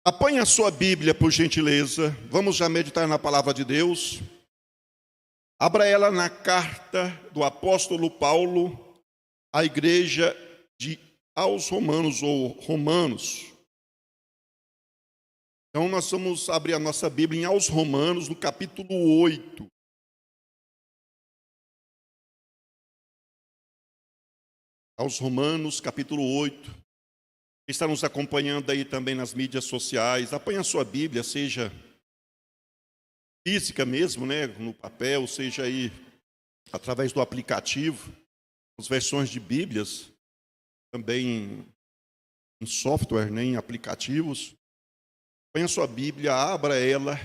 Apanhe a sua Bíblia, por gentileza. Vamos já meditar na palavra de Deus. Abra ela na carta do apóstolo Paulo à igreja aos Romanos, ou Romanos. Então, nós vamos abrir a nossa Bíblia em Aos Romanos, no capítulo 8. Aos Romanos, capítulo 8. Quem está nos acompanhando aí também nas mídias sociais, apanhe a sua Bíblia, seja física mesmo, né, no papel, seja aí através do aplicativo, as versões de Bíblias, também em software, né, em aplicativos. Apanhe a sua Bíblia, abra ela,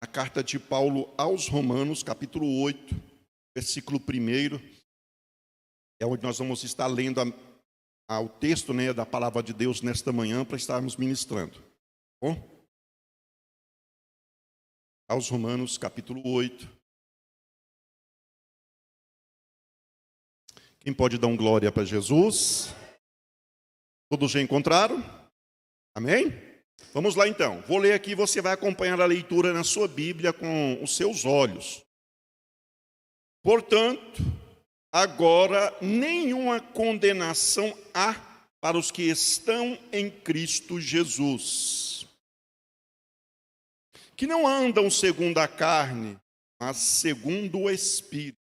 a carta de Paulo aos Romanos, capítulo 8, versículo 1, é onde nós vamos estar lendo ao texto, né, da palavra de Deus nesta manhã para estarmos ministrando. Bom? Aos Romanos, capítulo 8. Quem pode dar um glória para Jesus? Todos já encontraram? Amém? Vamos lá então. Vou ler aqui, você vai acompanhar a leitura na sua Bíblia com os seus olhos. Portanto, agora nenhuma condenação há para os que estão em Cristo Jesus, que não andam segundo a carne, mas segundo o Espírito.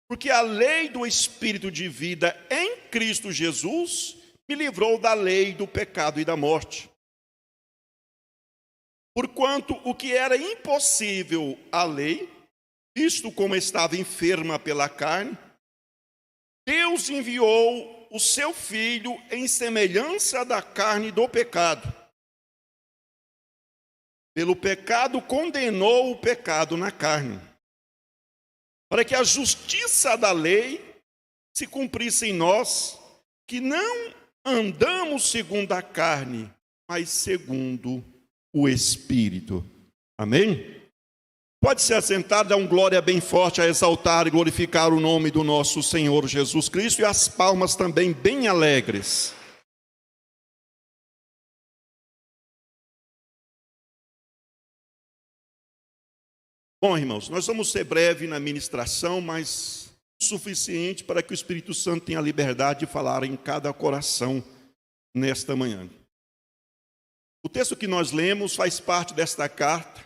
Porque a lei do Espírito de vida em Cristo Jesus me livrou da lei do pecado e da morte. Porquanto o que era impossível à lei, visto como estava enferma pela carne, Deus enviou o seu Filho em semelhança da carne do pecado. Pelo pecado condenou o pecado na carne, para que a justiça da lei se cumprisse em nós, que não andamos segundo a carne, mas segundo o Espírito. Amém? Pode se assentar, dar um glória bem forte, a exaltar e glorificar o nome do nosso Senhor Jesus Cristo, e as palmas também bem alegres. Bom, irmãos, nós vamos ser breve na ministração, mas o suficiente para que o Espírito Santo tenha a liberdade de falar em cada coração nesta manhã. O texto que nós lemos faz parte desta carta,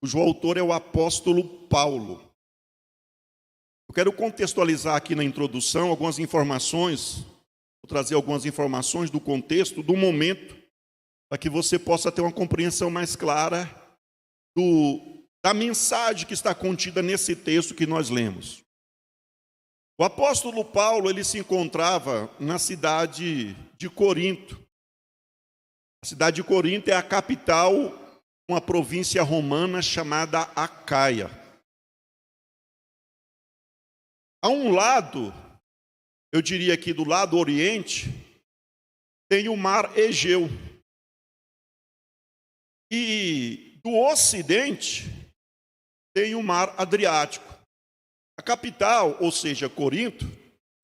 cujo autor é o apóstolo Paulo. Eu quero contextualizar aqui na introdução algumas informações, vou trazer algumas informações do contexto, do momento, para que você possa ter uma compreensão mais clara da mensagem que está contida nesse texto que nós lemos. O apóstolo Paulo, ele se encontrava na cidade de Corinto. A cidade de Corinto é a capital, uma província romana chamada Acaia. A um lado, eu diria que do lado oriente, tem o mar Egeu. E do ocidente, tem o mar Adriático. A capital, ou seja, Corinto,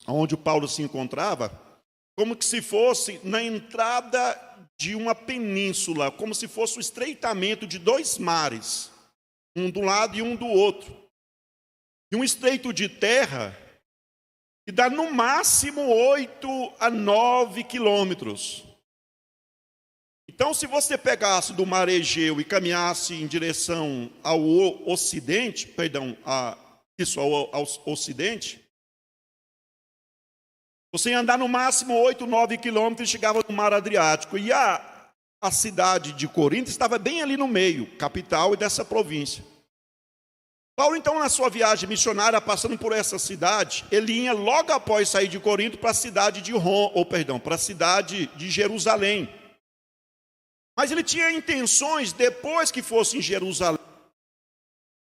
onde o Paulo se encontrava, como que se fosse na entrada de uma península, como se fosse o estreitamento de dois mares, um do lado e um do outro. E um estreito de terra que dá no máximo 8 a 9 quilômetros. Então, se você pegasse do mar Egeu e caminhasse em direção ao ocidente, ao ocidente, você ia andar no máximo 8, 9 quilômetros e chegava no mar Adriático. E a cidade de Corinto estava bem ali no meio, capital e dessa província. Paulo, então, na sua viagem missionária, passando por essa cidade, ele ia logo após sair de Corinto para a cidade para a cidade de Jerusalém. Mas ele tinha intenções, depois que fosse em Jerusalém,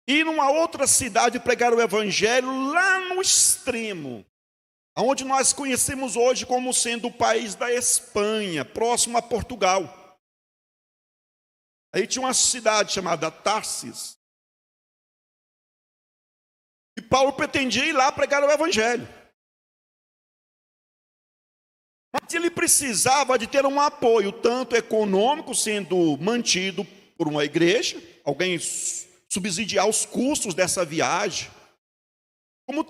ir numa outra cidade pregar o evangelho lá no extremo, onde nós conhecemos hoje como sendo o país da Espanha, próximo a Portugal. Aí tinha uma cidade chamada Tarsis, e Paulo pretendia ir lá pregar o evangelho. Mas ele precisava de ter um apoio, tanto econômico, sendo mantido por uma igreja, alguém subsidiar os custos dessa viagem, como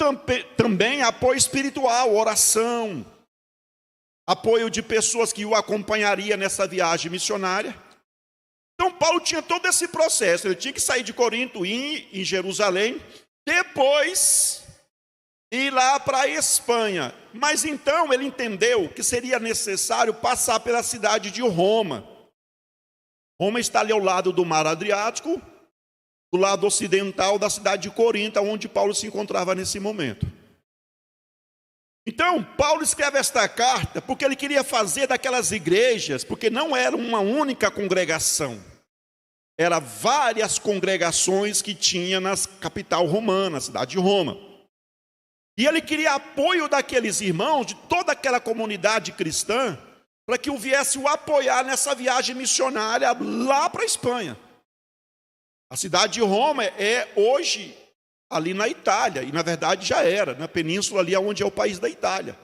também apoio espiritual, oração, apoio de pessoas que o acompanhariam nessa viagem missionária. Então Paulo tinha todo esse processo, ele tinha que sair de Corinto, ir em Jerusalém, depois ir lá para a Espanha. Mas então ele entendeu que seria necessário passar pela cidade de Roma. Roma está ali ao lado do Mar Adriático, do lado ocidental da cidade de Corinto, onde Paulo se encontrava nesse momento. Então, Paulo escreve esta carta porque ele queria fazer daquelas igrejas, porque não era uma única congregação, eram várias congregações que tinha na capital romana, na cidade de Roma. E ele queria apoio daqueles irmãos, de toda aquela comunidade cristã, para que o viesse o apoiar nessa viagem missionária lá para a Espanha. A cidade de Roma é hoje ali na Itália, e na verdade já era, na península ali onde é o país da Itália.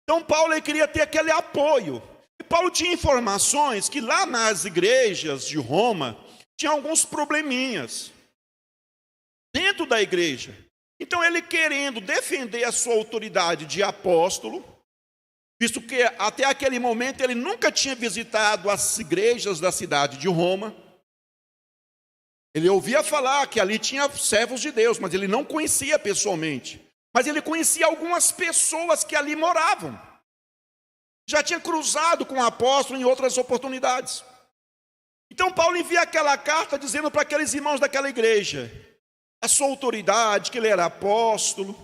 Então Paulo ele queria ter aquele apoio. E Paulo tinha informações que lá nas igrejas de Roma tinha alguns probleminhas dentro da igreja. Então ele querendo defender a sua autoridade de apóstolo, visto que até aquele momento ele nunca tinha visitado as igrejas da cidade de Roma. Ele ouvia falar que ali tinha servos de Deus, mas ele não conhecia pessoalmente. Mas ele conhecia algumas pessoas que ali moravam. Já tinha cruzado com o apóstolo em outras oportunidades. Então Paulo envia aquela carta dizendo para aqueles irmãos daquela igreja a sua autoridade, que ele era apóstolo,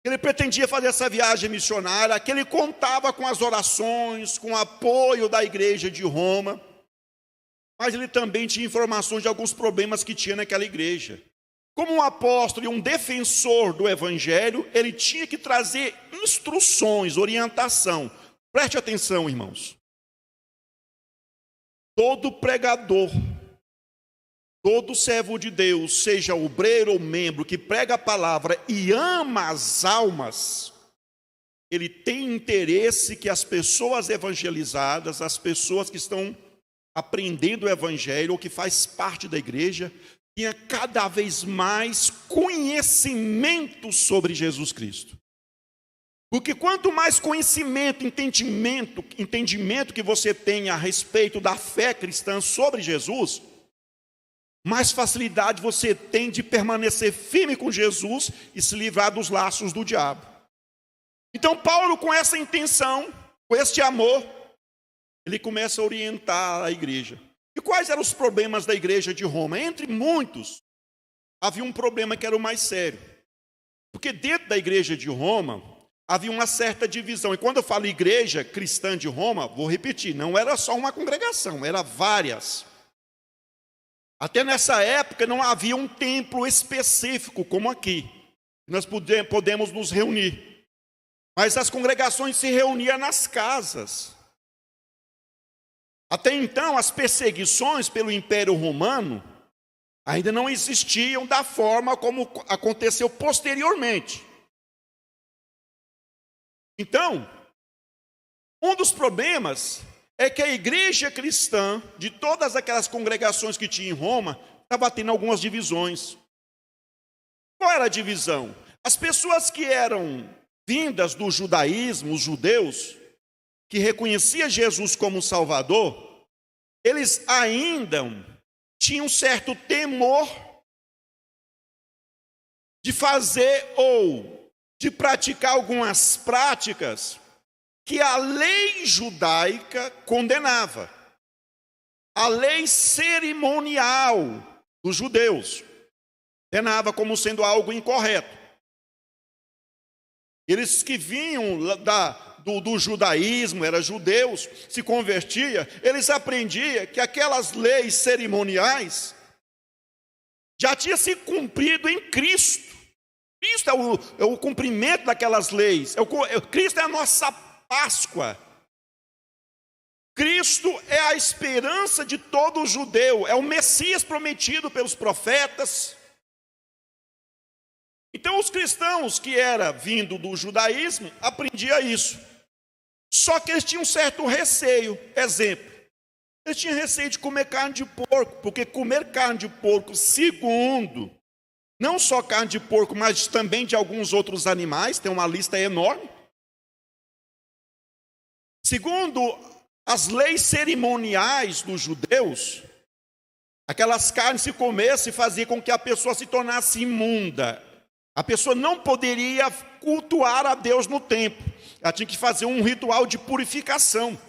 que ele pretendia fazer essa viagem missionária, que ele contava com as orações, com o apoio da igreja de Roma. Mas ele também tinha informações de alguns problemas que tinha naquela igreja. Como um apóstolo e um defensor do evangelho, ele tinha que trazer instruções, orientação. Preste atenção, irmãos. Todo pregador, todo servo de Deus, seja obreiro ou membro, que prega a palavra e ama as almas, ele tem interesse que as pessoas evangelizadas, as pessoas que estão aprendendo o evangelho, ou que faz parte da igreja, tenha cada vez mais conhecimento sobre Jesus Cristo. Porque quanto mais conhecimento, entendimento que você tem a respeito da fé cristã sobre Jesus, mais facilidade você tem de permanecer firme com Jesus e se livrar dos laços do diabo. Então Paulo, com essa intenção, com este amor, ele começa a orientar a igreja. E quais eram os problemas da igreja de Roma? Entre muitos, havia um problema que era o mais sério. Porque dentro da igreja de Roma, havia uma certa divisão. E quando eu falo igreja cristã de Roma, vou repetir, não era só uma congregação, eram várias. Até nessa época não havia um templo específico como aqui. Nós podemos nos reunir. Mas as congregações se reuniam nas casas. Até então, as perseguições pelo Império Romano ainda não existiam da forma como aconteceu posteriormente. Então, um dos problemas é que a igreja cristã, de todas aquelas congregações que tinha em Roma, estava tendo algumas divisões. Qual era a divisão? As pessoas que eram vindas do judaísmo, os judeus, que reconhecia Jesus como Salvador, eles ainda tinham certo temor de fazer ou de praticar algumas práticas que a lei judaica condenava. A lei cerimonial dos judeus condenava como sendo algo incorreto. Eles que vinham do judaísmo, eram judeus, se convertia, eles aprendiam que aquelas leis cerimoniais já tinham se cumprido em Cristo. Cristo é o cumprimento daquelas leis. Cristo é a nossa Páscoa. Cristo é a esperança de todo judeu, é o Messias prometido pelos profetas. Então os cristãos que era vindo do judaísmo aprendiam isso. Só que eles tinham um certo receio. Exemplo, eles tinham receio de comer carne de porco, porque comer carne de porco, segundo, não só carne de porco, mas também de alguns outros animais, tem uma lista enorme. Segundo as leis cerimoniais dos judeus, aquelas carnes se comesse fazia com que a pessoa se tornasse imunda. A pessoa não poderia cultuar a Deus no templo. Ela tinha que fazer um ritual de purificação.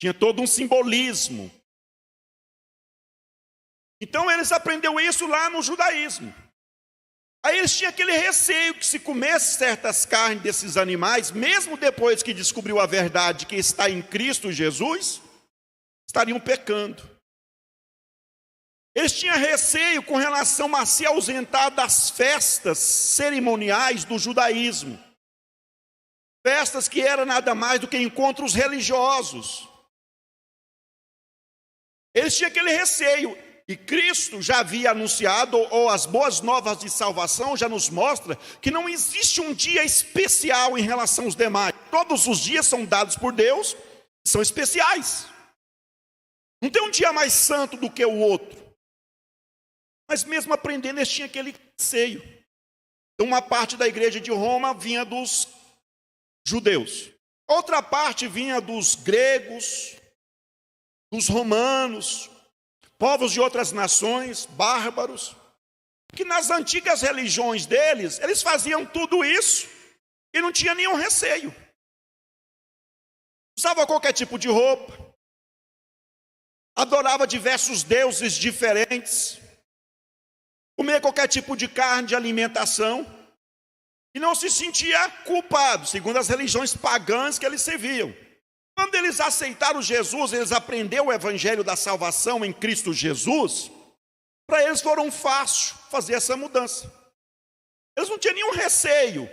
Tinha todo um simbolismo. Então eles aprenderam isso lá no judaísmo. Aí eles tinham aquele receio que se comesse certas carnes desses animais, mesmo depois que descobriu a verdade que está em Cristo Jesus, estariam pecando. Eles tinham receio com relação a se ausentar das festas cerimoniais do judaísmo. Festas que eram nada mais do que encontros religiosos. Eles tinham aquele receio. E Cristo já havia anunciado, ou as boas novas de salvação já nos mostra, que não existe um dia especial em relação aos demais. Todos os dias são dados por Deus, são especiais. Não tem um dia mais santo do que o outro. Mas mesmo aprendendo, eles tinham aquele receio. Então uma parte da igreja de Roma vinha dos judeus. Outra parte vinha dos gregos, dos romanos, povos de outras nações, bárbaros, que nas antigas religiões deles, eles faziam tudo isso e não tinha nenhum receio. Usava qualquer tipo de roupa, adorava diversos deuses diferentes, comia qualquer tipo de carne, de alimentação, e não se sentia culpado, segundo as religiões pagãs que eles serviam. Quando eles aceitaram Jesus, eles aprenderam o evangelho da salvação em Cristo Jesus, para eles foram fácil fazer essa mudança. Eles não tinham nenhum receio,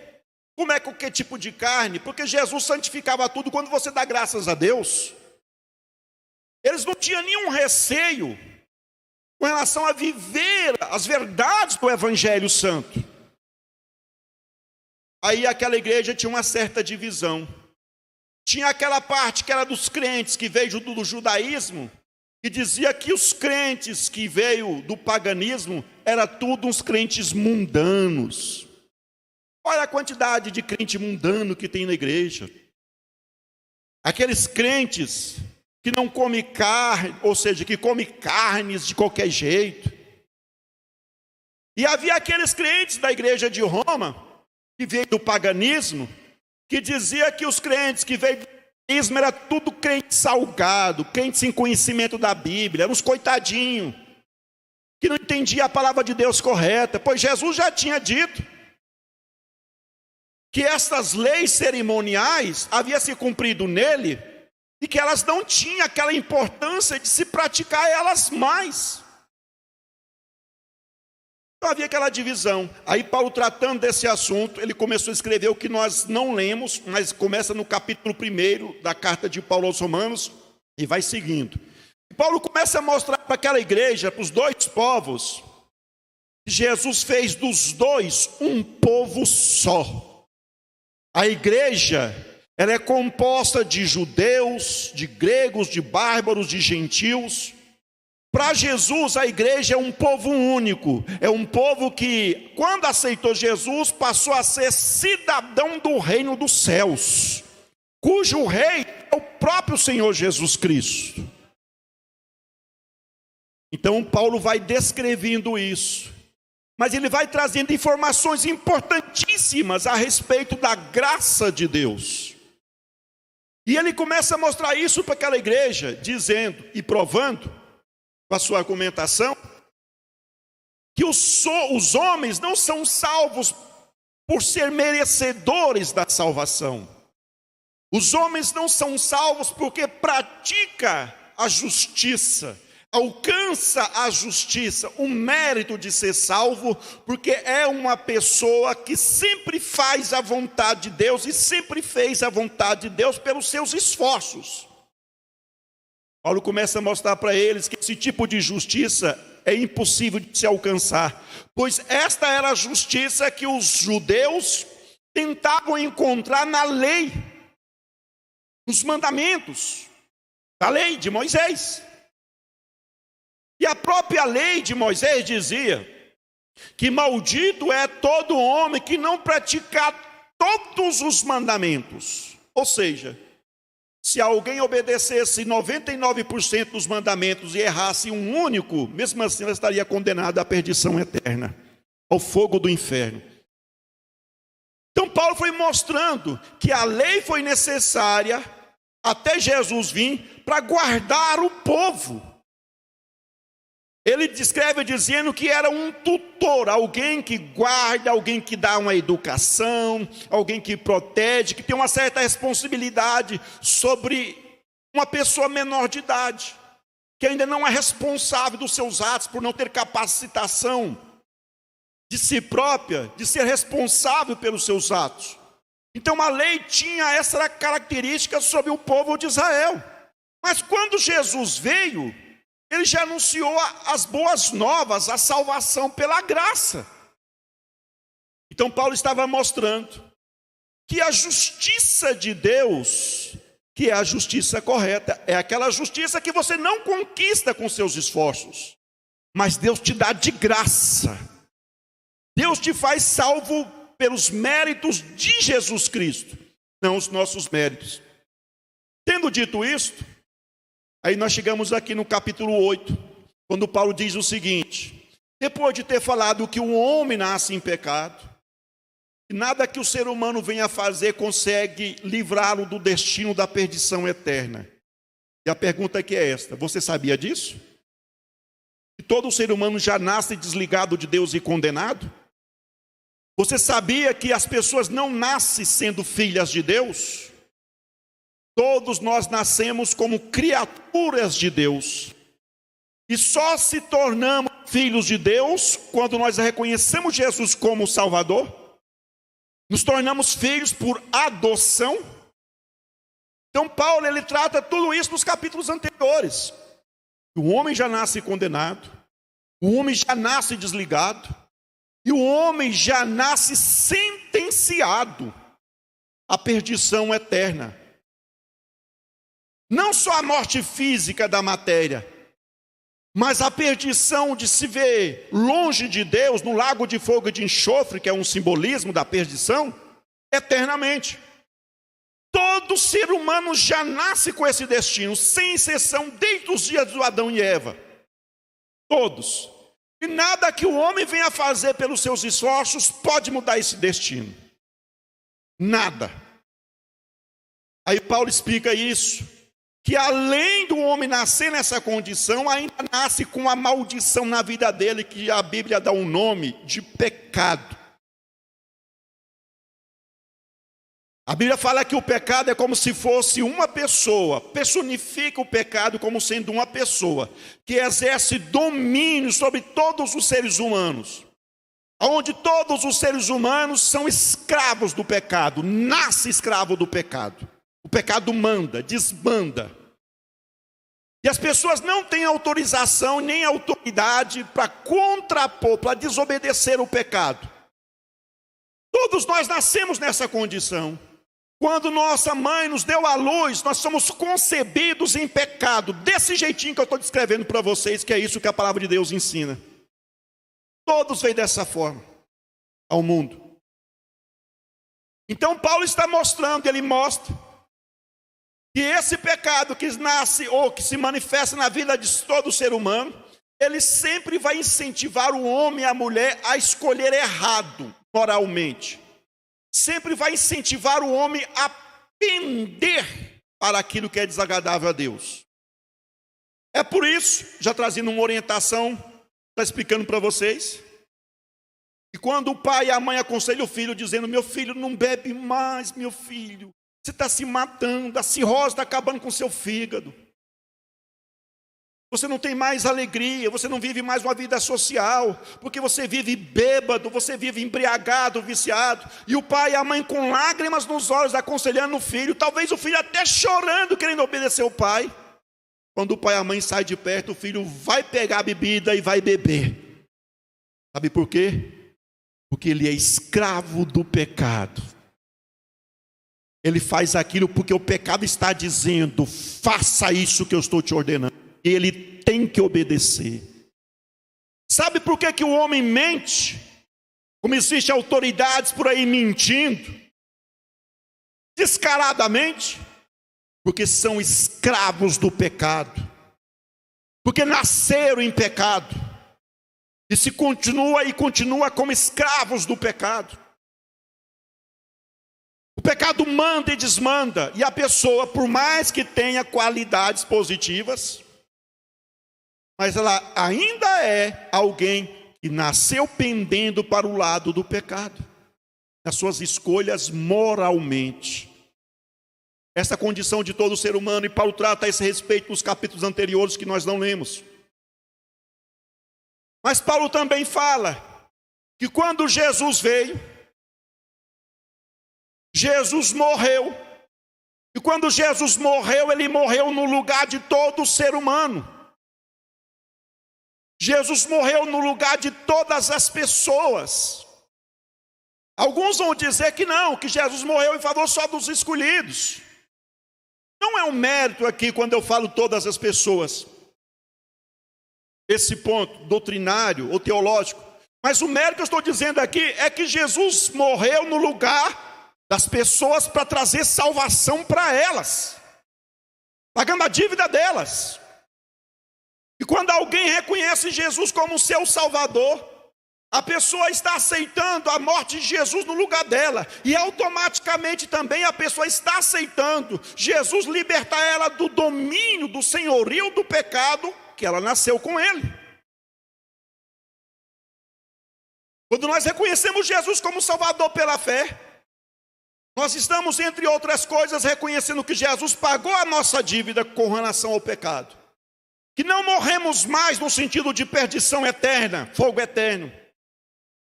comer qualquer tipo de carne, porque Jesus santificava tudo quando você dá graças a Deus. Eles não tinham nenhum receio com relação a viver as verdades do evangelho santo. Aí aquela igreja tinha uma certa divisão. Tinha aquela parte que era dos crentes, que veio do judaísmo, que dizia que os crentes que veio do paganismo, era tudo uns crentes mundanos. Olha a quantidade de crente mundano que tem na igreja. Aqueles crentes que não comem carne, ou seja, que comem carnes de qualquer jeito. E havia aqueles crentes da igreja de Roma, que veio do paganismo, que dizia que os crentes que veio do paganismo era tudo crente salgado, crente sem conhecimento da Bíblia, eram uns coitadinhos, que não entendia a palavra de Deus correta, pois Jesus já tinha dito que estas leis cerimoniais haviam se cumprido nele, e que elas não tinham aquela importância de se praticar elas mais. Então havia aquela divisão. Aí Paulo, tratando desse assunto, ele começou a escrever o que nós não lemos, mas começa no capítulo 1 da carta de Paulo aos Romanos e vai seguindo. E Paulo começa a mostrar para aquela igreja, para os dois povos, que Jesus fez dos dois um povo só. A igreja, ela é composta de judeus, de gregos, de bárbaros, de gentios. Para Jesus, a igreja é um povo único, é um povo que, quando aceitou Jesus, passou a ser cidadão do reino dos céus, cujo rei é o próprio Senhor Jesus Cristo. Então, Paulo vai descrevendo isso, mas ele vai trazendo informações importantíssimas a respeito da graça de Deus. E ele começa a mostrar isso para aquela igreja, dizendo e provando, com a sua argumentação, que os homens não são salvos por ser merecedores da salvação. Os homens não são salvos porque pratica a justiça, alcança a justiça, o mérito de ser salvo, porque é uma pessoa que sempre faz a vontade de Deus e sempre fez a vontade de Deus pelos seus esforços. Paulo começa a mostrar para eles que esse tipo de justiça é impossível de se alcançar, pois esta era a justiça que os judeus tentavam encontrar na lei, nos mandamentos da lei de Moisés. E a própria lei de Moisés dizia que maldito é todo homem que não praticar todos os mandamentos. Ou seja, se alguém obedecesse 99% dos mandamentos e errasse um único, mesmo assim ela estaria condenada à perdição eterna, ao fogo do inferno. Então Paulo foi mostrando que a lei foi necessária até Jesus vir para guardar o povo. Ele descreve dizendo que era um tutor, alguém que guarda, alguém que dá uma educação, alguém que protege, que tem uma certa responsabilidade sobre uma pessoa menor de idade, que ainda não é responsável dos seus atos por não ter capacitação de si própria, de ser responsável pelos seus atos. Então a lei tinha essa característica sobre o povo de Israel. Mas quando Jesus veio, ele já anunciou as boas novas, a salvação pela graça. Então Paulo estava mostrando que a justiça de Deus, que é a justiça correta, é aquela justiça que você não conquista com seus esforços, mas Deus te dá de graça. Deus te faz salvo pelos méritos de Jesus Cristo, não os nossos méritos. Tendo dito isto, aí nós chegamos aqui no capítulo 8, quando Paulo diz o seguinte: depois de ter falado que o homem nasce em pecado, nada que o ser humano venha fazer consegue livrá-lo do destino da perdição eterna. E a pergunta aqui é esta: você sabia disso? Que todo ser humano já nasce desligado de Deus e condenado? Você sabia que as pessoas não nascem sendo filhas de Deus? Todos nós nascemos como criaturas de Deus. E só se tornamos filhos de Deus quando nós reconhecemos Jesus como Salvador. Nos tornamos filhos por adoção. Então Paulo, ele trata tudo isso nos capítulos anteriores. O homem já nasce condenado. O homem já nasce desligado. E o homem já nasce sentenciado à perdição eterna. Não só a morte física da matéria, mas a perdição de se ver longe de Deus, no lago de fogo e de enxofre, que é um simbolismo da perdição, eternamente. Todo ser humano já nasce com esse destino, sem exceção, desde os dias do Adão e Eva. Todos. E nada que o homem venha fazer pelos seus esforços pode mudar esse destino. Nada. Aí Paulo explica isso, que além do homem nascer nessa condição, ainda nasce com a maldição na vida dele, que a Bíblia dá um nome de pecado. A Bíblia fala que o pecado é como se fosse uma pessoa, personifica o pecado como sendo uma pessoa, que exerce domínio sobre todos os seres humanos, onde todos os seres humanos são escravos do pecado, nasce escravo do pecado. O pecado manda, desmanda. E as pessoas não têm autorização nem autoridade para contrapor, para desobedecer o pecado. Todos nós nascemos nessa condição. Quando nossa mãe nos deu a luz, nós somos concebidos em pecado, desse jeitinho que eu estou descrevendo para vocês, que é isso que a palavra de Deus ensina. Todos vêm dessa forma ao mundo. Então Paulo está mostrando, ele mostra que esse pecado que nasce ou que se manifesta na vida de todo ser humano, ele sempre vai incentivar o homem e a mulher a escolher errado moralmente. Sempre vai incentivar o homem a pender para aquilo que é desagradável a Deus. É por isso, já trazendo uma orientação, está explicando para vocês, que quando o pai e a mãe aconselham o filho, dizendo: meu filho, não bebe mais, meu filho, você está se matando, a cirrose está acabando com o seu fígado. Você não tem mais alegria, você não vive mais uma vida social, porque você vive bêbado, você vive embriagado, viciado. E o pai e a mãe com lágrimas nos olhos aconselhando o filho, talvez o filho até chorando, querendo obedecer o pai. quando o pai e a mãe saem de perto, o filho vai pegar a bebida e vai beber. Sabe por quê? Porque ele é escravo do pecado. Ele faz aquilo porque o pecado está dizendo: faça isso que eu estou te ordenando. E ele tem que obedecer. Sabe por que o homem mente? Como existem autoridades por aí mentindo descaradamente? Porque são escravos do pecado. Porque nasceram em pecado. E se continua como escravos do pecado. O pecado manda e desmanda. E a pessoa, por mais que tenha qualidades positivas, mas ela ainda é alguém que nasceu pendendo para o lado do pecado, nas suas escolhas moralmente. Essa condição de todo ser humano, e Paulo trata a esse respeito nos capítulos anteriores que nós não lemos. Mas Paulo também fala que quando Jesus veio, Jesus morreu. E quando Jesus morreu, ele morreu no lugar de todo ser humano. Jesus morreu no lugar de todas as pessoas. Alguns vão dizer que não, que Jesus morreu em favor só dos escolhidos. Não é um mérito aqui quando eu falo todas as pessoas, esse ponto doutrinário ou teológico. Mas o mérito que eu estou dizendo aqui é que Jesus morreu no lugar das pessoas para trazer salvação para elas, pagando a dívida delas. E quando alguém reconhece Jesus como seu Salvador, a pessoa está aceitando a morte de Jesus no lugar dela. E automaticamente também a pessoa está aceitando Jesus libertar ela do domínio, do senhorio do pecado, que ela nasceu com ele. Quando nós reconhecemos Jesus como Salvador pela fé, nós estamos, entre outras coisas, reconhecendo que Jesus pagou a nossa dívida com relação ao pecado. Que não morremos mais no sentido de perdição eterna, fogo eterno.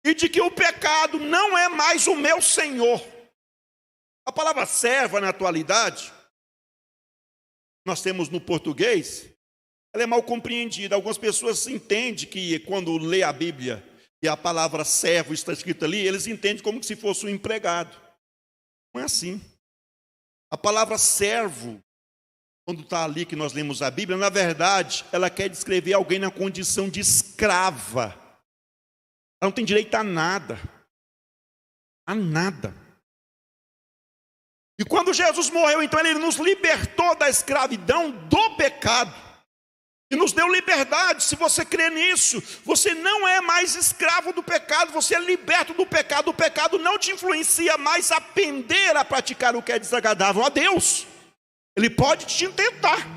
E de que o pecado não é mais o meu senhor. A palavra serva na atualidade, nós temos no português, ela é mal compreendida. Algumas pessoas entendem que quando lê a Bíblia e a palavra servo está escrita ali, eles entendem como se fosse um empregado. Não é assim. A palavra servo, quando está ali que nós lemos a Bíblia, na verdade, ela quer descrever alguém na condição de escrava. Ela não tem direito a nada. A nada. E quando Jesus morreu, então, ele nos libertou da escravidão do pecado. E nos deu liberdade. Se você crê nisso, você não é mais escravo do pecado, você é liberto do pecado. O pecado não te influencia mais a pender a praticar o que é desagradável a Deus. Ele pode te tentar.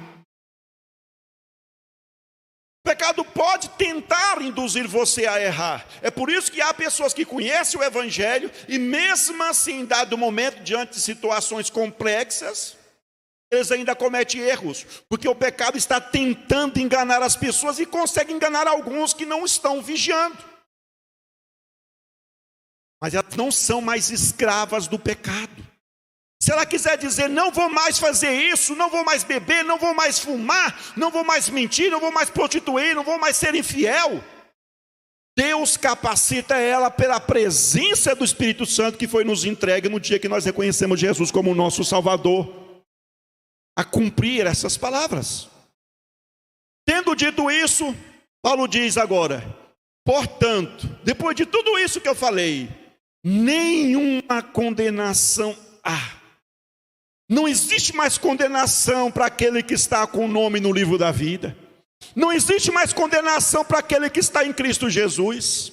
O pecado pode tentar induzir você a errar. É por isso que há pessoas que conhecem o Evangelho e mesmo assim, em dado momento, diante de situações complexas, eles ainda cometem erros, porque o pecado está tentando enganar as pessoas e consegue enganar alguns que não estão vigiando. Mas elas não são mais escravas do pecado. Se ela quiser dizer, não vou mais fazer isso, não vou mais beber, não vou mais fumar, não vou mais mentir, não vou mais prostituir, não vou mais ser infiel, Deus capacita ela pela presença do Espírito Santo que foi nos entregue no dia que nós reconhecemos Jesus como nosso Salvador, a cumprir essas palavras. Tendo dito isso, Paulo diz agora, portanto, depois de tudo isso que eu falei, nenhuma condenação há. Não existe mais condenação para aquele que está com o nome no livro da vida. Não existe mais condenação para aquele que está em Cristo Jesus.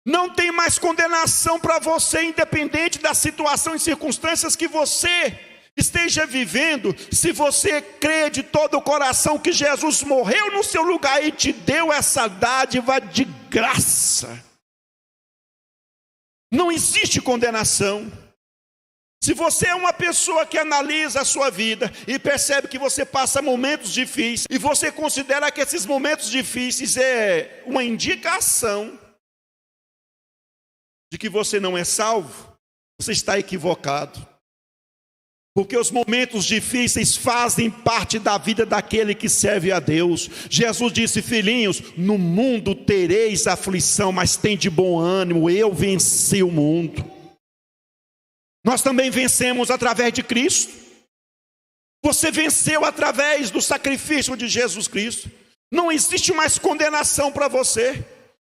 Não tem mais condenação para você, independente da situação e circunstâncias que você esteja vivendo. Se você crê de todo o coração que Jesus morreu no seu lugar e te deu essa dádiva de graça. Não existe condenação. Se você é uma pessoa que analisa a sua vida e percebe que você passa momentos difíceis e você considera que esses momentos difíceis é uma indicação de que você não é salvo, você está equivocado. Porque os momentos difíceis fazem parte da vida daquele que serve a Deus. Jesus disse: filhinhos, no mundo tereis aflição, mas tende bom ânimo, eu venci o mundo. Nós também vencemos através de Cristo. Você venceu através do sacrifício de Jesus Cristo. Não existe mais condenação para você.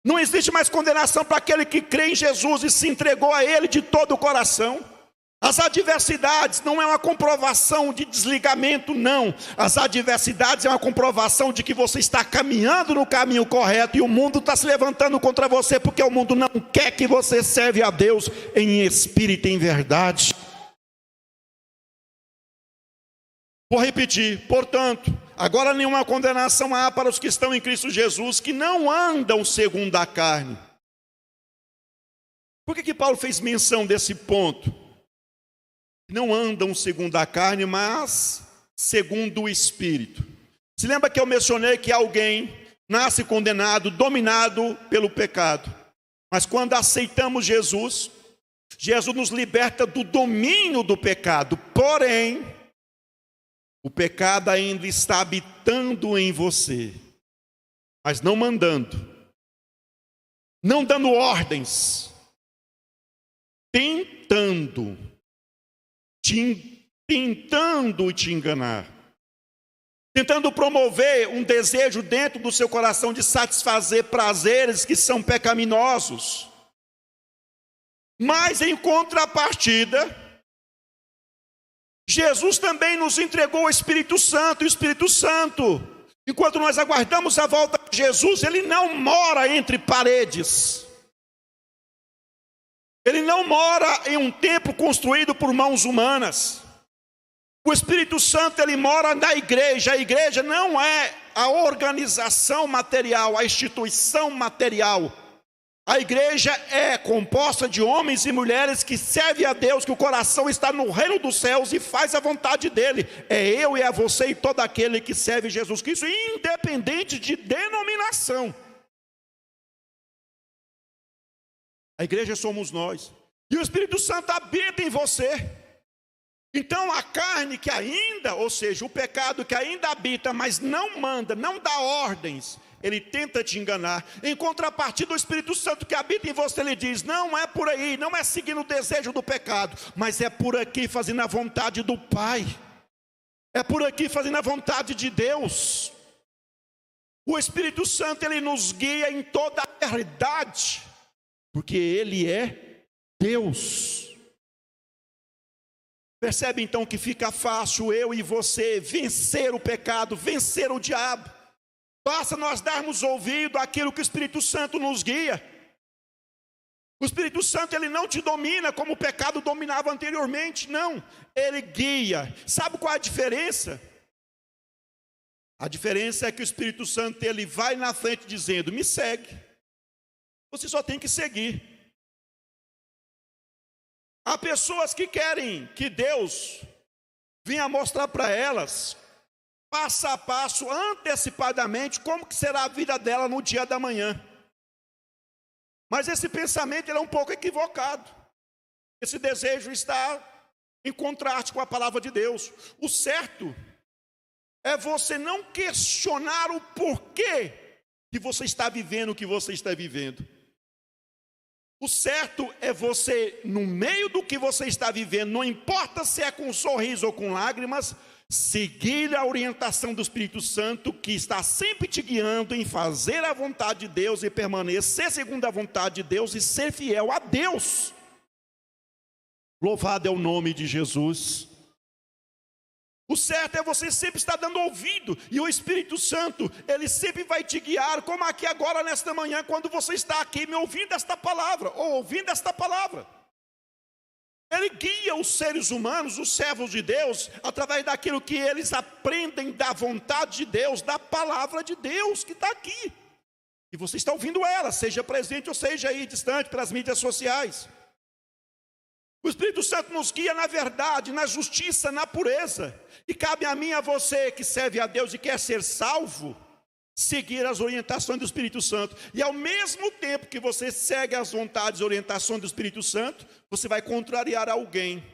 Não existe mais condenação para aquele que crê em Jesus e se entregou a Ele de todo o coração. As adversidades não é uma comprovação de desligamento, não. As adversidades é uma comprovação de que você está caminhando no caminho correto e o mundo está se levantando contra você, porque o mundo não quer que você serve a Deus em espírito e em verdade. Vou repetir, portanto, agora nenhuma condenação há para os que estão em Cristo Jesus, que não andam segundo a carne. Por que Paulo fez menção desse ponto? Não andam segundo a carne, mas segundo o Espírito. Se lembra que eu mencionei que alguém nasce condenado, dominado pelo pecado. Mas quando aceitamos Jesus, Jesus nos liberta do domínio do pecado. Porém, o pecado ainda está habitando em você, mas não mandando, não dando ordens, tentando te enganar, tentando promover um desejo dentro do seu coração de satisfazer prazeres que são pecaminosos. Mas em contrapartida, Jesus também nos entregou o Espírito Santo. E o Espírito Santo, enquanto nós aguardamos a volta de Jesus, ele não mora entre paredes. Ele não mora em um templo construído por mãos humanas. O Espírito Santo, ele mora na igreja. A igreja não é a organização material, a instituição material. A igreja é composta de homens e mulheres que servem a Deus, que o coração está no reino dos céus e faz a vontade dele. É eu e é você e todo aquele que serve Jesus Cristo, independente de denominação. A igreja somos nós. E o Espírito Santo habita em você. Então a carne que ainda, ou seja, o pecado que ainda habita, mas não manda, não dá ordens, ele tenta te enganar. Em contrapartida, o Espírito Santo que habita em você, ele diz: não é por aí, não é seguindo o desejo do pecado, mas é por aqui fazendo a vontade do Pai. É por aqui fazendo a vontade de Deus. O Espírito Santo, ele nos guia em toda a verdade, porque ele é Deus. Percebe então que fica fácil eu e você vencer o pecado, vencer o diabo. Basta nós darmos ouvido àquilo que o Espírito Santo nos guia. O Espírito Santo, ele não te domina como o pecado dominava anteriormente, não. Ele guia. Sabe qual é a diferença? A diferença é que o Espírito Santo, ele vai na frente dizendo: me segue. Você só tem que seguir. Há pessoas que querem que Deus venha mostrar para elas, passo a passo, antecipadamente, como que será a vida dela no dia da manhã. Mas esse pensamento, ele é um pouco equivocado. Esse desejo está em contraste com a palavra de Deus. O certo é você não questionar o porquê que você está vivendo o que você está vivendo. O certo é você, no meio do que você está vivendo, não importa se é com um sorriso ou com lágrimas, seguir a orientação do Espírito Santo, que está sempre te guiando em fazer a vontade de Deus e permanecer segundo a vontade de Deus e ser fiel a Deus. Louvado é o nome de Jesus. O certo é você sempre estar dando ouvido, e o Espírito Santo, ele sempre vai te guiar, como aqui agora nesta manhã, quando você está aqui me ouvindo esta palavra, ou ouvindo esta palavra. Ele guia os seres humanos, os servos de Deus, através daquilo que eles aprendem da vontade de Deus, da palavra de Deus que está aqui. E você está ouvindo ela, seja presente ou seja aí distante, pelas mídias sociais. O Espírito Santo nos guia na verdade, na justiça, na pureza. E cabe a mim e a você que serve a Deus e quer ser salvo, seguir as orientações do Espírito Santo. E ao mesmo tempo que você segue as vontades e orientações do Espírito Santo, você vai contrariar alguém.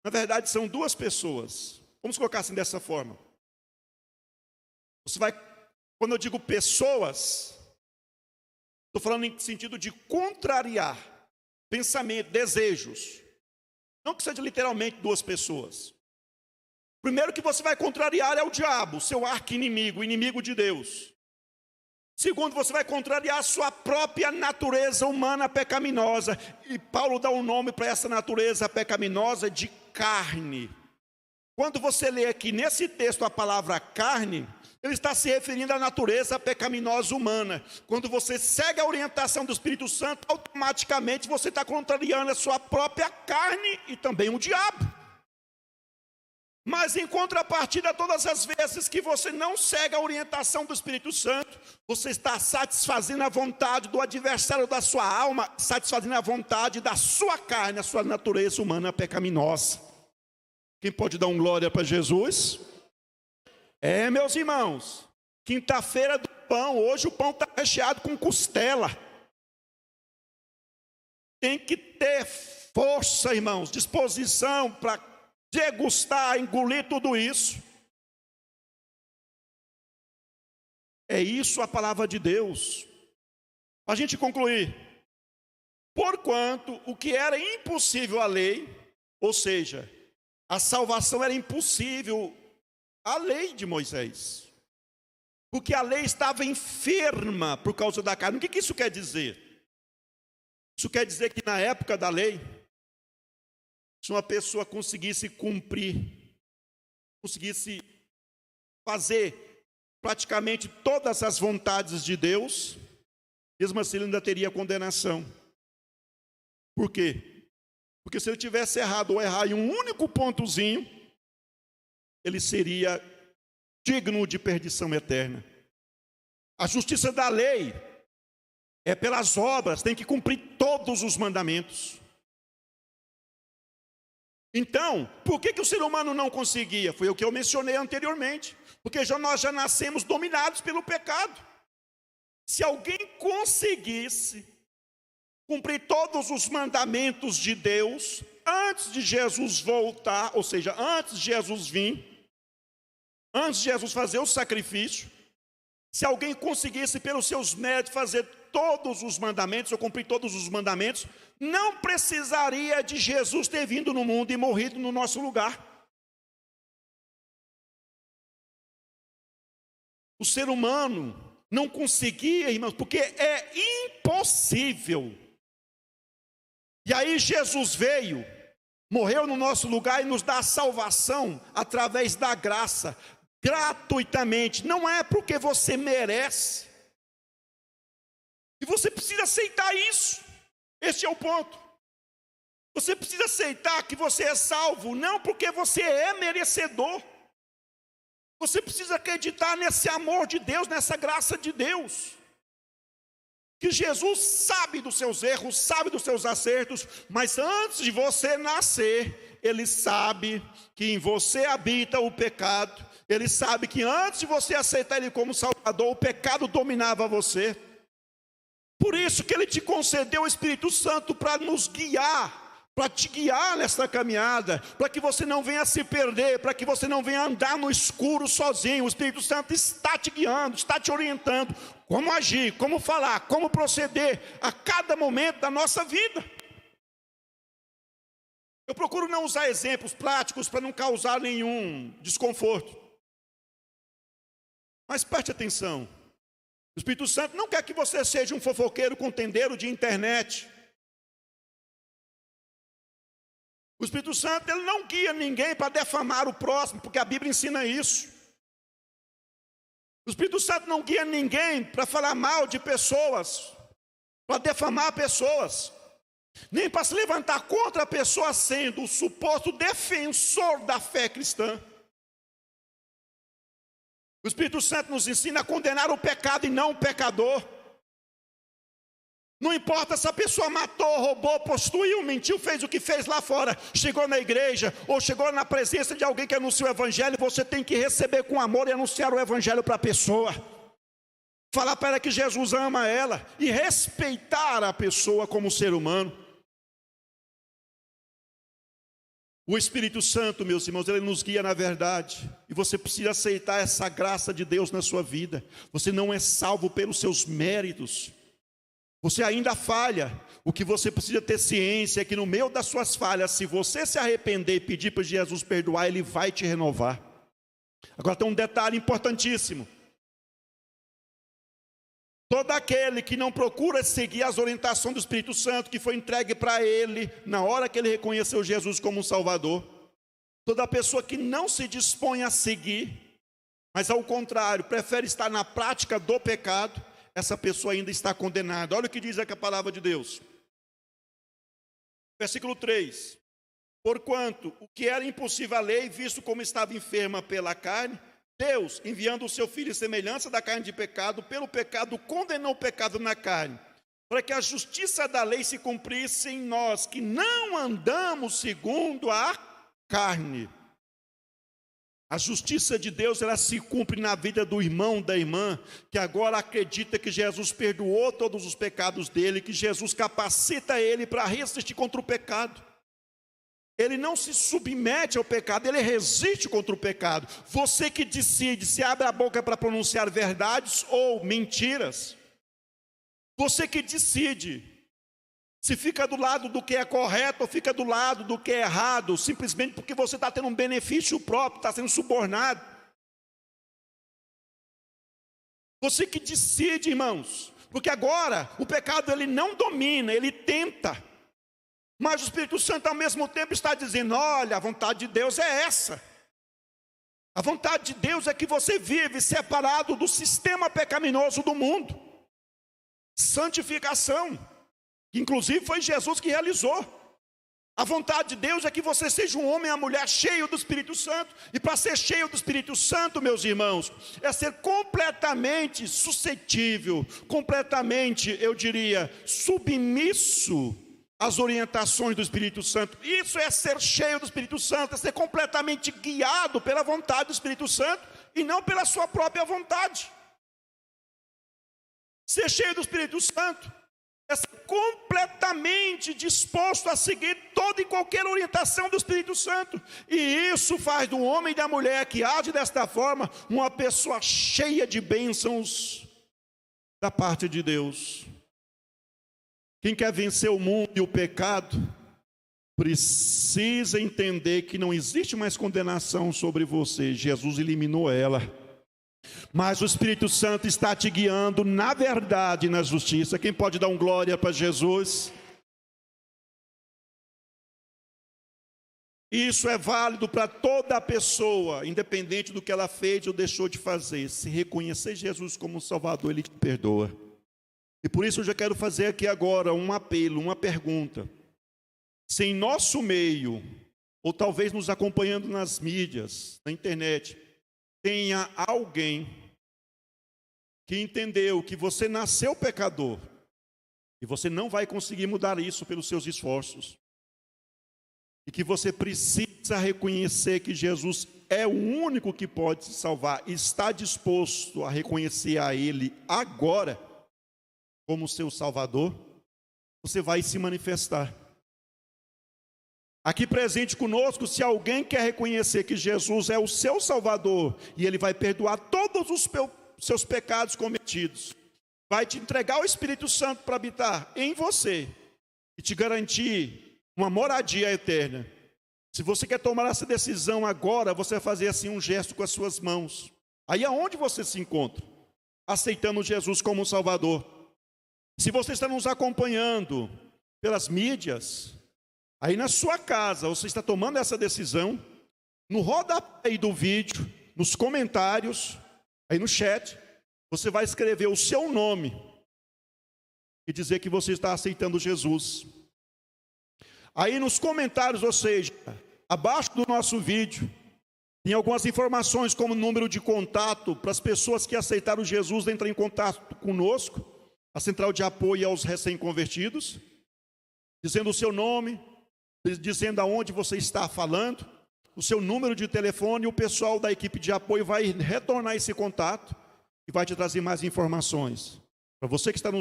Na verdade, são duas pessoas. Vamos colocar assim dessa forma. Você vai, quando eu digo pessoas, estou falando em sentido de contrariar pensamento, desejos. Não que seja literalmente duas pessoas. Primeiro que você vai contrariar é o diabo, seu arqui-inimigo, inimigo de Deus. Segundo, você vai contrariar a sua própria natureza humana pecaminosa. E Paulo dá um nome para essa natureza pecaminosa de carne. Quando você lê aqui nesse texto a palavra carne, ele está se referindo à natureza pecaminosa humana. Quando você segue a orientação do Espírito Santo, automaticamente você está contrariando a sua própria carne e também o diabo. Mas em contrapartida, todas as vezes que você não segue a orientação do Espírito Santo, você está satisfazendo a vontade do adversário da sua alma, satisfazendo a vontade da sua carne, a sua natureza humana pecaminosa. Quem pode dar um glória para Jesus? Meus irmãos, quinta-feira do pão, hoje o pão está recheado com costela. Tem que ter força, irmãos, disposição para degustar, engolir tudo isso. É isso a palavra de Deus. Para a gente concluir. Porquanto o que era impossível à lei, ou seja, a salvação era impossível à lei de Moisés. Porque a lei estava enferma por causa da carne. O que isso quer dizer? Isso quer dizer que na época da lei, se uma pessoa conseguisse cumprir, conseguisse fazer praticamente todas as vontades de Deus, mesmo assim ele ainda teria condenação. Por quê? Porque se ele tivesse errado ou errar em um único pontozinho, ele seria digno de perdição eterna. A justiça da lei é pelas obras, tem que cumprir todos os mandamentos. Então, por que o ser humano não conseguia? Foi o que eu mencionei anteriormente. Porque nós já nascemos dominados pelo pecado. Se alguém conseguisse cumprir todos os mandamentos de Deus, antes de Jesus voltar, ou seja, antes de Jesus vir, antes de Jesus fazer o sacrifício, se alguém conseguisse pelos seus méritos fazer todos os mandamentos, ou cumprir todos os mandamentos, não precisaria de Jesus ter vindo no mundo e morrido no nosso lugar. O ser humano não conseguia, irmãos, porque é impossível. E aí Jesus veio, morreu no nosso lugar e nos dá a salvação através da graça, gratuitamente. Não é porque você merece. E você precisa aceitar isso. Este é o ponto. Você precisa aceitar que você é salvo, não porque você é merecedor. Você precisa acreditar nesse amor de Deus, nessa graça de Deus. Que Jesus sabe dos seus erros, sabe dos seus acertos, mas antes de você nascer, Ele sabe que em você habita o pecado. Ele sabe que antes de você aceitar Ele como Salvador, o pecado dominava você. Por isso que Ele te concedeu o Espírito Santo para nos guiar, para te guiar nessa caminhada, para que você não venha se perder, para que você não venha andar no escuro sozinho. O Espírito Santo está te guiando, está te orientando, como agir, como falar, como proceder a cada momento da nossa vida. Eu procuro não usar exemplos práticos para não causar nenhum desconforto. Mas preste atenção. O Espírito Santo não quer que você seja um fofoqueiro contendeiro de internet. O Espírito Santo, ele não guia ninguém para defamar o próximo, porque a Bíblia ensina isso. O Espírito Santo não guia ninguém para falar mal de pessoas, para defamar pessoas, nem para se levantar contra a pessoa sendo o suposto defensor da fé cristã. O Espírito Santo nos ensina a condenar o pecado e não o pecador. Não importa se a pessoa matou, roubou, prostituiu, mentiu, fez o que fez lá fora, chegou na igreja ou chegou na presença de alguém que anuncia o evangelho, você tem que receber com amor e anunciar o evangelho para a pessoa. Falar para ela que Jesus ama ela e respeitar a pessoa como ser humano. O Espírito Santo, meus irmãos, ele nos guia na verdade. E você precisa aceitar essa graça de Deus na sua vida. Você não é salvo pelos seus méritos. Você ainda falha. O que você precisa ter ciência é que no meio das suas falhas, se você se arrepender e pedir para Jesus perdoar, Ele vai te renovar. Agora tem um detalhe importantíssimo. Todo aquele que não procura seguir as orientações do Espírito Santo, que foi entregue para ele, na hora que ele reconheceu Jesus como um Salvador, toda pessoa que não se dispõe a seguir, mas ao contrário, prefere estar na prática do pecado, essa pessoa ainda está condenada. Olha o que diz aqui a palavra de Deus. Versículo 3. Porquanto o que era impossível à lei, visto como estava enferma pela carne, Deus, enviando o seu Filho em semelhança da carne de pecado, pelo pecado condenou o pecado na carne, para que a justiça da lei se cumprisse em nós, que não andamos segundo a carne. A justiça de Deus, ela se cumpre na vida do irmão, da irmã, que agora acredita que Jesus perdoou todos os pecados dele, que Jesus capacita ele para resistir contra o pecado. Ele não se submete ao pecado, ele resiste contra o pecado. Você que decide se abre a boca para pronunciar verdades ou mentiras. Você que decide se fica do lado do que é correto ou fica do lado do que é errado, simplesmente porque você está tendo um benefício próprio, está sendo subornado. Você que decide, irmãos, porque agora o pecado ele não domina, ele tenta. Mas o Espírito Santo ao mesmo tempo está dizendo, olha, a vontade de Deus é essa. A vontade de Deus é que você vive separado do sistema pecaminoso do mundo. Santificação, que inclusive foi Jesus que realizou. A vontade de Deus é que você seja um homem e uma mulher cheio do Espírito Santo. E para ser cheio do Espírito Santo, meus irmãos, é ser completamente suscetível, completamente, eu diria, submisso as orientações do Espírito Santo. Isso é ser cheio do Espírito Santo, é ser completamente guiado pela vontade do Espírito Santo e não pela sua própria vontade. Ser cheio do Espírito Santo é ser completamente disposto a seguir toda e qualquer orientação do Espírito Santo. E isso faz do homem e da mulher que age desta forma uma pessoa cheia de bênçãos da parte de Deus. Quem quer vencer o mundo e o pecado, precisa entender que não existe mais condenação sobre você. Jesus eliminou ela. Mas o Espírito Santo está te guiando na verdade e na justiça. Quem pode dar um glória para Jesus? Isso é válido para toda pessoa, independente do que ela fez ou deixou de fazer. Se reconhecer Jesus como Salvador, Ele te perdoa. E por isso eu já quero fazer aqui agora um apelo, uma pergunta. Se em nosso meio, ou talvez nos acompanhando nas mídias, na internet, tenha alguém que entendeu que você nasceu pecador, e você não vai conseguir mudar isso pelos seus esforços, e que você precisa reconhecer que Jesus é o único que pode te salvar, e está disposto a reconhecer a Ele agora, como seu Salvador, você vai se manifestar. Aqui presente conosco, se alguém quer reconhecer que Jesus é o seu Salvador, e Ele vai perdoar todos os seus pecados cometidos, vai te entregar o Espírito Santo para habitar em você, e te garantir uma moradia eterna. Se você quer tomar essa decisão agora, você vai fazer assim um gesto com as suas mãos. Aí aonde você se encontra? Aceitando Jesus como Salvador. Se você está nos acompanhando pelas mídias, aí na sua casa, você está tomando essa decisão, no rodapé do vídeo, nos comentários, aí no chat, você vai escrever o seu nome e dizer que você está aceitando Jesus. Aí nos comentários, ou seja, abaixo do nosso vídeo, tem algumas informações como número de contato para as pessoas que aceitaram Jesus entrar em contato conosco, a central de apoio aos recém-convertidos, dizendo o seu nome, dizendo aonde você está falando, o seu número de telefone, e o pessoal da equipe de apoio vai retornar esse contato e vai te trazer mais informações. Para você que está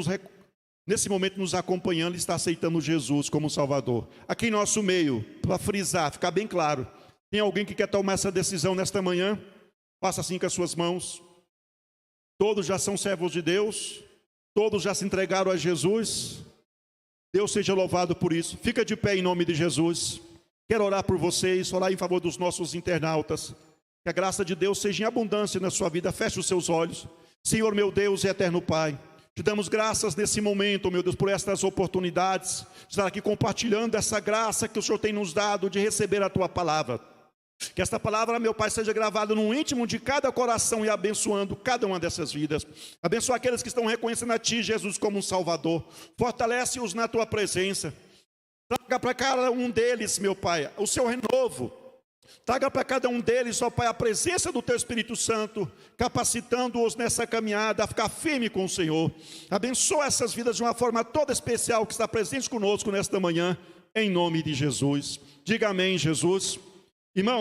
nesse momento nos acompanhando e está aceitando Jesus como Salvador. Aqui em nosso meio, para frisar, ficar bem claro, tem alguém que quer tomar essa decisão nesta manhã? Faça assim com as suas mãos. Todos já são servos de Deus, todos já se entregaram a Jesus. Deus seja louvado por isso. Fica de pé em nome de Jesus. Quero orar por vocês, orar em favor dos nossos internautas. Que a graça de Deus seja em abundância na sua vida. Feche os seus olhos. Senhor meu Deus e eterno Pai, te damos graças nesse momento, meu Deus, por estas oportunidades, de estar aqui compartilhando essa graça que o Senhor tem nos dado de receber a Tua palavra. Que esta palavra, meu Pai, seja gravada no íntimo de cada coração e abençoando cada uma dessas vidas. Abençoa aqueles que estão reconhecendo a Ti, Jesus, como um Salvador. Fortalece-os na Tua presença. Traga para cada um deles, meu Pai, o Seu renovo. Traga para cada um deles, ó Pai, a presença do Teu Espírito Santo, capacitando-os nessa caminhada a ficar firme com o Senhor. Abençoa essas vidas de uma forma toda especial que está presente conosco nesta manhã, em nome de Jesus. Diga amém, Jesus. Irmãos,